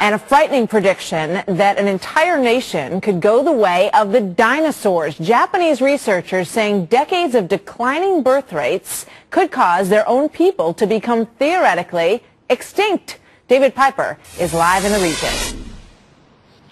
And a frightening prediction that an entire nation could go the way of the dinosaurs. Japanese researchers saying decades of declining birth rates could cause their own people to become theoretically extinct. David Piper is live in the region.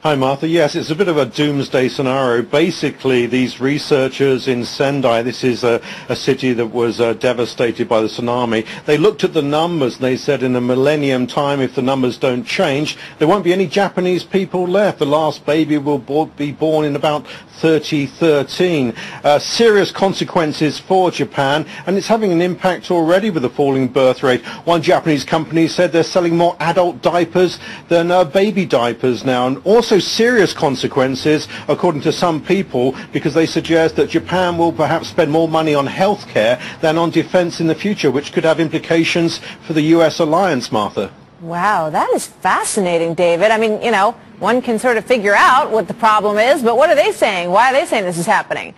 Hi Martha, yes, it's a bit of a doomsday scenario. Basically, these researchers in Sendai, this is a city that was devastated by the tsunami, they looked at the numbers and they said in a millennium time, if the numbers don't change, there won't be any Japanese people left. The last baby will be born in about 2013. Serious consequences for Japan, and it's having an impact already with the falling birth rate. One Japanese company said they're selling more adult diapers than baby diapers now, and also serious consequences, according to some people, because they suggest that Japan will perhaps spend more money on healthcare than on defense in the future, which could have implications for the U.S. alliance, Martha. Wow, that is fascinating, David. I mean, you know, one can sort of figure out what the problem is, but what are they saying? Why are they saying this is happening?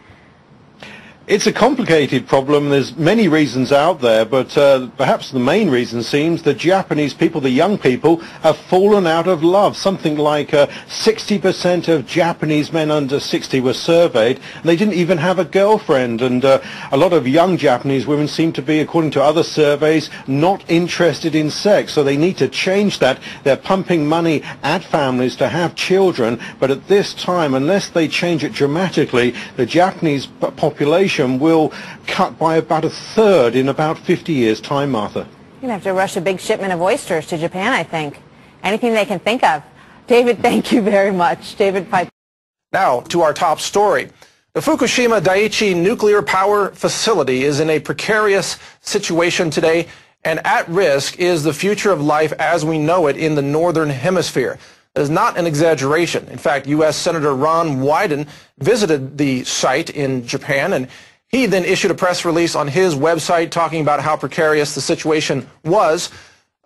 It's a complicated problem. There's many reasons out there, but perhaps the main reason seems the Japanese people, the young people, have fallen out of love. Something like 60% of Japanese men under 60 were surveyed, and they didn't even have a girlfriend. And a lot of young Japanese women seem to be, according to other surveys, not interested in sex. So they need to change that. They're pumping money at families to have children, but at this time, unless they change it dramatically, the Japanese population will cut by about a third in about 50 years' time, Martha. You're going to have to rush a big shipment of oysters to Japan, I think. Anything they can think of. David, thank you very much. David Piper. Now to our top story. The Fukushima Daiichi nuclear power facility is in a precarious situation today, and at risk is the future of life as we know it in the northern hemisphere. It is not an exaggeration. In fact, U.S. Senator Ron Wyden visited the site in Japan, and he then issued a press release on his website talking about how precarious the situation was.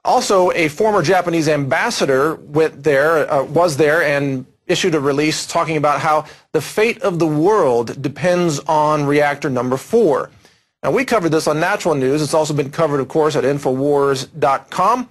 Also, a former Japanese ambassador was there and issued a release talking about how the fate of the world depends on reactor number 4. Now, we covered this on Natural News. It's also been covered, of course, at Infowars.com.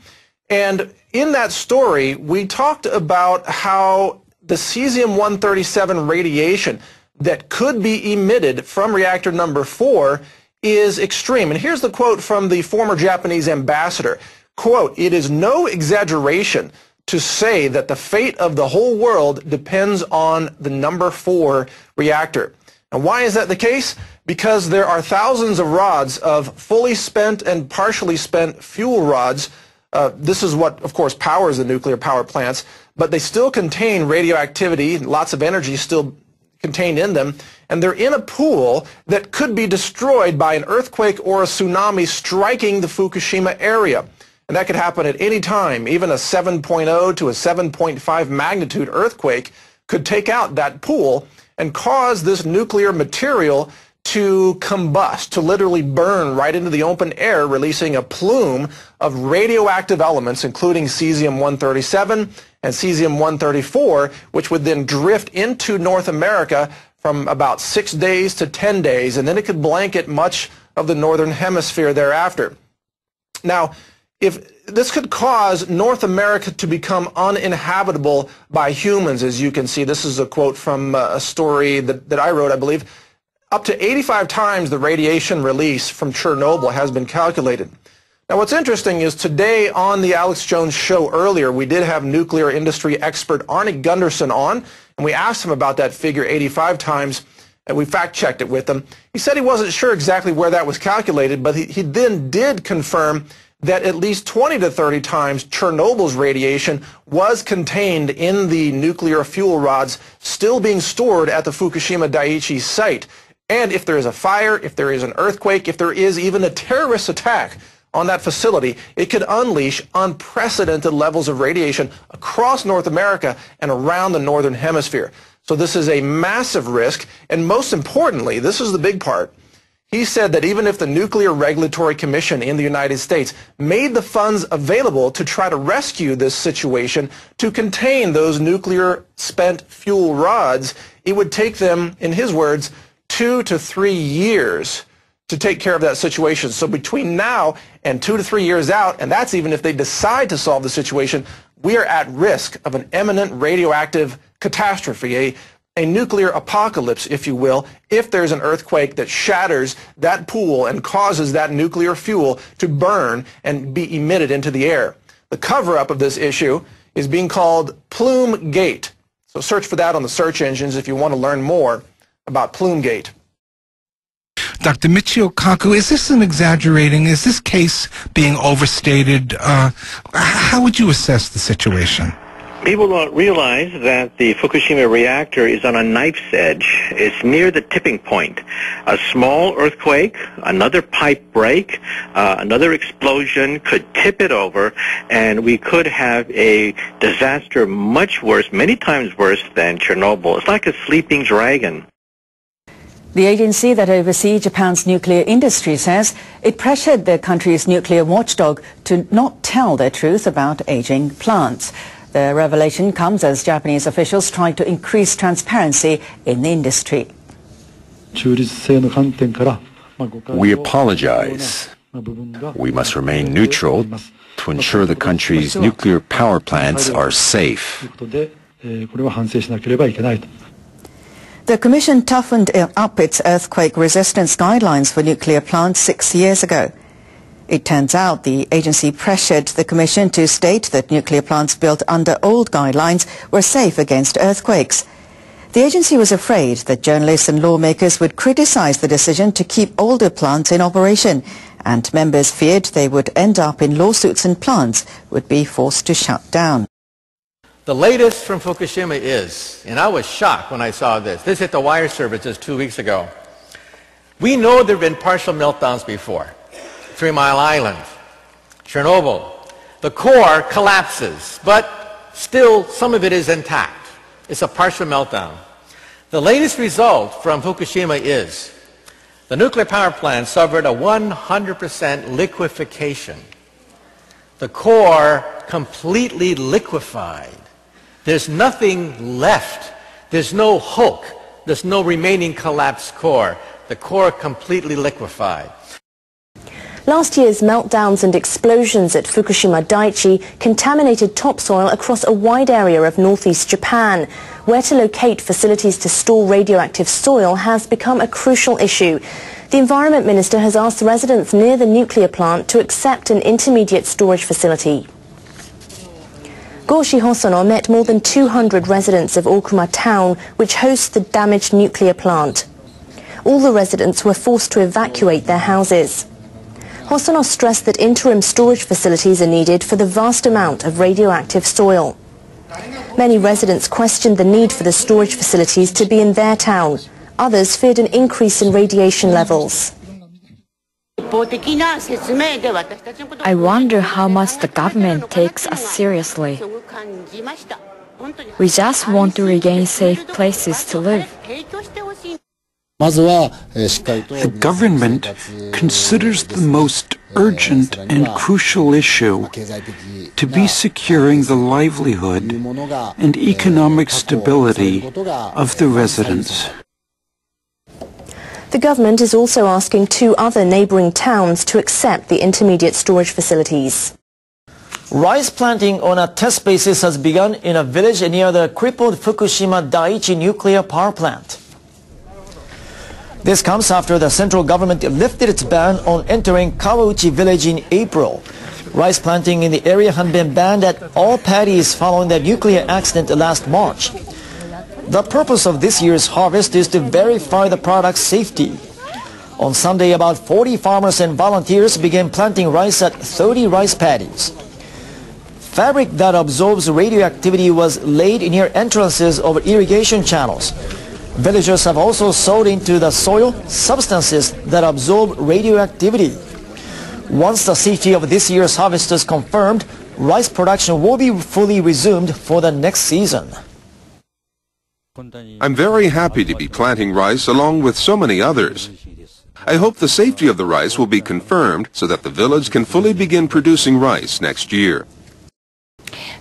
And in that story, we talked about how the cesium-137 radiation that could be emitted from reactor number 4 is extreme. And here's the quote from the former Japanese ambassador. Quote, "It is no exaggeration to say that the fate of the whole world depends on the number 4 reactor." And why is that the case? Because there are thousands of rods of fully spent and partially spent fuel rods. This is what, of course, powers the nuclear power plants, but they still contain radioactivity, lots of energy still contained in them, and they're in a pool that could be destroyed by an earthquake or a tsunami striking the Fukushima area. And that could happen at any time. Even a 7.0 to a 7.5 magnitude earthquake could take out that pool and cause this nuclear material to combust, to literally burn right into the open air, releasing a plume of radioactive elements, including cesium-137 and cesium-134, which would then drift into North America from about 6 days to 10 days, and then it could blanket much of the northern hemisphere thereafter. Now, if this could cause North America to become uninhabitable by humans, as you can see. This is a quote from a story that I wrote, I believe. Up to 85 times the radiation release from Chernobyl has been calculated. Now, what's interesting is today on the Alex Jones show earlier, we did have nuclear industry expert Arne Gundersen on, and we asked him about that figure 85 times, and we fact-checked it with him. He said he wasn't sure exactly where that was calculated, but he then did confirm that at least 20 to 30 times Chernobyl's radiation was contained in the nuclear fuel rods still being stored at the Fukushima Daiichi site. And if there is a fire, if there is an earthquake, if there is even a terrorist attack on that facility, it could unleash unprecedented levels of radiation across North America and around the northern hemisphere. So this is a massive risk, and most importantly, this is the big part, he said that even if the Nuclear Regulatory Commission in the United States made the funds available to try to rescue this situation, to contain those nuclear spent fuel rods, it would take them, in his words, 2 to 3 years to take care of that situation. So between now and 2 to 3 years out, and that's even if they decide to solve the situation, we are at risk of an imminent radioactive catastrophe, a nuclear apocalypse, if you will, if there's an earthquake that shatters that pool and causes that nuclear fuel to burn and be emitted into the air. The cover-up of this issue is being called Plumegate. So search for that on the search engines if you want to learn more about Plumegate. Dr. Michio Kaku, is this an exaggerating? Is this case being overstated? How would you assess the situation? People don't realize that the Fukushima reactor is on a knife's edge. It's near the tipping point. A small earthquake, another pipe break, another explosion could tip it over, and we could have a disaster much worse, many times worse than Chernobyl. It's like a sleeping dragon. The agency that oversees Japan's nuclear industry says it pressured the country's nuclear watchdog to not tell the truth about aging plants. The revelation comes as Japanese officials try to increase transparency in the industry. We apologize. We must remain neutral to ensure the country's nuclear power plants are safe. The Commission toughened up its earthquake resistance guidelines for nuclear plants 6 years ago. It turns out the agency pressured the Commission to state that nuclear plants built under old guidelines were safe against earthquakes. The agency was afraid that journalists and lawmakers would criticize the decision to keep older plants in operation, and members feared they would end up in lawsuits and plants would be forced to shut down. The latest from Fukushima is, and I was shocked when I saw this hit the wire service just 2 weeks ago. We know there have been partial meltdowns before. 3 Mile Island, Chernobyl. The core collapses, but still some of it is intact. It's a partial meltdown. The latest result from Fukushima is the nuclear power plant suffered a 100% liquefaction. The core completely liquefied. There's nothing left. There's no hulk. There's no remaining collapsed core. The core completely liquefied. Last year's meltdowns and explosions at Fukushima Daiichi contaminated topsoil across a wide area of northeast Japan. Where to locate facilities to store radioactive soil has become a crucial issue. The Environment Minister has asked residents near the nuclear plant to accept an intermediate storage facility. Gorshi Hosono met more than 200 residents of Okuma town, which hosts the damaged nuclear plant. All the residents were forced to evacuate their houses. Hosono stressed that interim storage facilities are needed for the vast amount of radioactive soil. Many residents questioned the need for the storage facilities to be in their town. Others feared an increase in radiation levels. I wonder how much the government takes us seriously. We just want to regain safe places to live. The government considers the most urgent and crucial issue to be securing the livelihood and economic stability of the residents. The government is also asking 2 other neighboring towns to accept the intermediate storage facilities. Rice planting on a test basis has begun in a village near the crippled Fukushima Daiichi nuclear power plant. This comes after the central government lifted its ban on entering Kawauchi village in April. Rice planting in the area had been banned at all paddies following the nuclear accident last March. The purpose of this year's harvest is to verify the product's safety. On Sunday, about 40 farmers and volunteers began planting rice at 30 rice paddies. Fabric that absorbs radioactivity was laid near entrances of irrigation channels. Villagers have also sowed into the soil substances that absorb radioactivity. Once the safety of this year's harvest is confirmed, rice production will be fully resumed for the next season. I'm very happy to be planting rice along with so many others. I hope the safety of the rice will be confirmed so that the village can fully begin producing rice next year.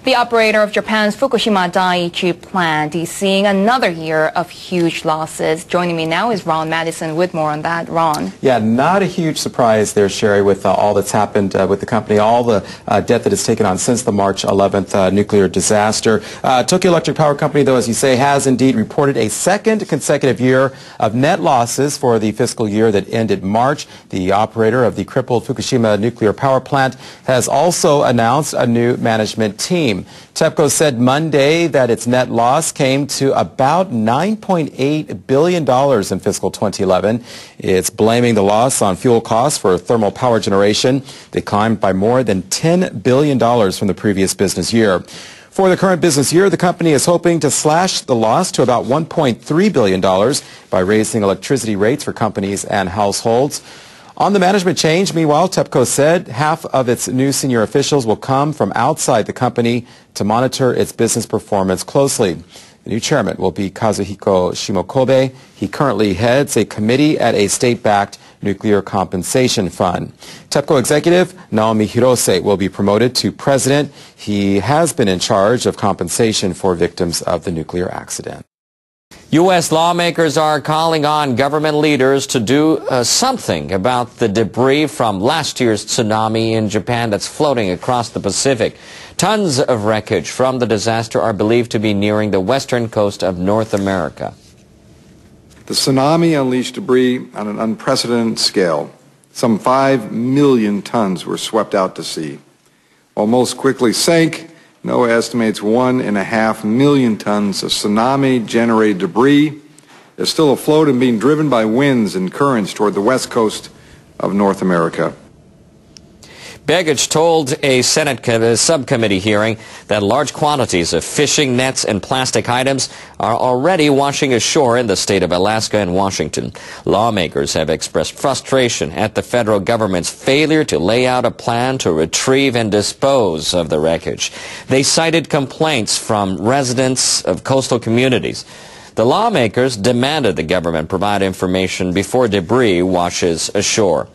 The operator of Japan's Fukushima Daiichi plant is seeing another year of huge losses. Joining me now is Ron Madison with more on that. Ron. Yeah, not a huge surprise there, Sherry, with all that's happened with the company, all the debt that it's taken on since the March 11th nuclear disaster. Tokyo Electric Power Company, though, as you say, has indeed reported a second consecutive year of net losses for the fiscal year that ended March. The operator of the crippled Fukushima nuclear power plant has also announced a new management team. TEPCO said Monday that its net loss came to about $9.8 billion in fiscal 2011. It's blaming the loss on fuel costs for thermal power generation. They climbed by more than $10 billion from the previous business year. For the current business year, the company is hoping to slash the loss to about $1.3 billion by raising electricity rates for companies and households. On the management change, meanwhile, TEPCO said half of its new senior officials will come from outside the company to monitor its business performance closely. The new chairman will be Kazuhiko Shimokobe. He currently heads a committee at a state-backed nuclear compensation fund. TEPCO executive Naomi Hirose will be promoted to president. He has been in charge of compensation for victims of the nuclear accident. U.S. lawmakers are calling on government leaders to do something about the debris from last year's tsunami in Japan that's floating across the Pacific. Tons of wreckage from the disaster are believed to be nearing the western coast of North America. The tsunami unleashed debris on an unprecedented scale. Some 5 million tons were swept out to sea. While most quickly sank, NOAA estimates 1.5 million tons of tsunami-generated debris is still afloat and being driven by winds and currents toward the west coast of North America. Begich told a Senate subcommittee hearing that large quantities of fishing nets and plastic items are already washing ashore in the state of Alaska and Washington. Lawmakers have expressed frustration at the federal government's failure to lay out a plan to retrieve and dispose of the wreckage. They cited complaints from residents of coastal communities. The lawmakers demanded the government provide information before debris washes ashore.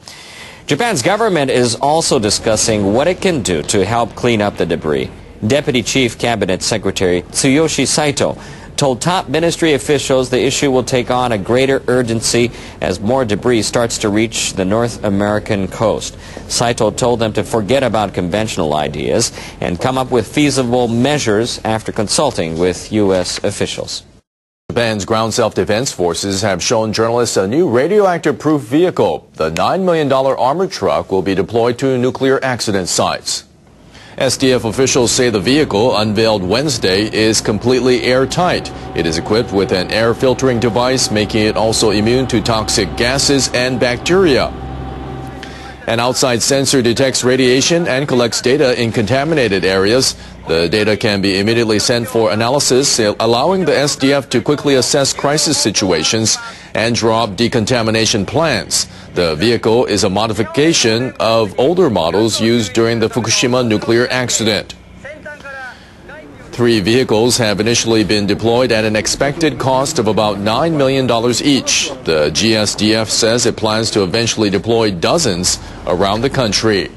Japan's government is also discussing what it can do to help clean up the debris. Deputy Chief Cabinet Secretary Tsuyoshi Saito told top ministry officials the issue will take on a greater urgency as more debris starts to reach the North American coast. Saito told them to forget about conventional ideas and come up with feasible measures after consulting with U.S. officials. Japan's ground self-defense forces have shown journalists a new radioactive-proof vehicle. The $9 million armored truck will be deployed to nuclear accident sites. SDF officials say the vehicle, unveiled Wednesday, is completely airtight. It is equipped with an air filtering device, making it also immune to toxic gases and bacteria. An outside sensor detects radiation and collects data in contaminated areas. The data can be immediately sent for analysis, allowing the SDF to quickly assess crisis situations and draw up decontamination plans. The vehicle is a modification of older models used during the Fukushima nuclear accident. 3 vehicles have initially been deployed at an expected cost of about $9 million each. The GSDF says it plans to eventually deploy dozens around the country.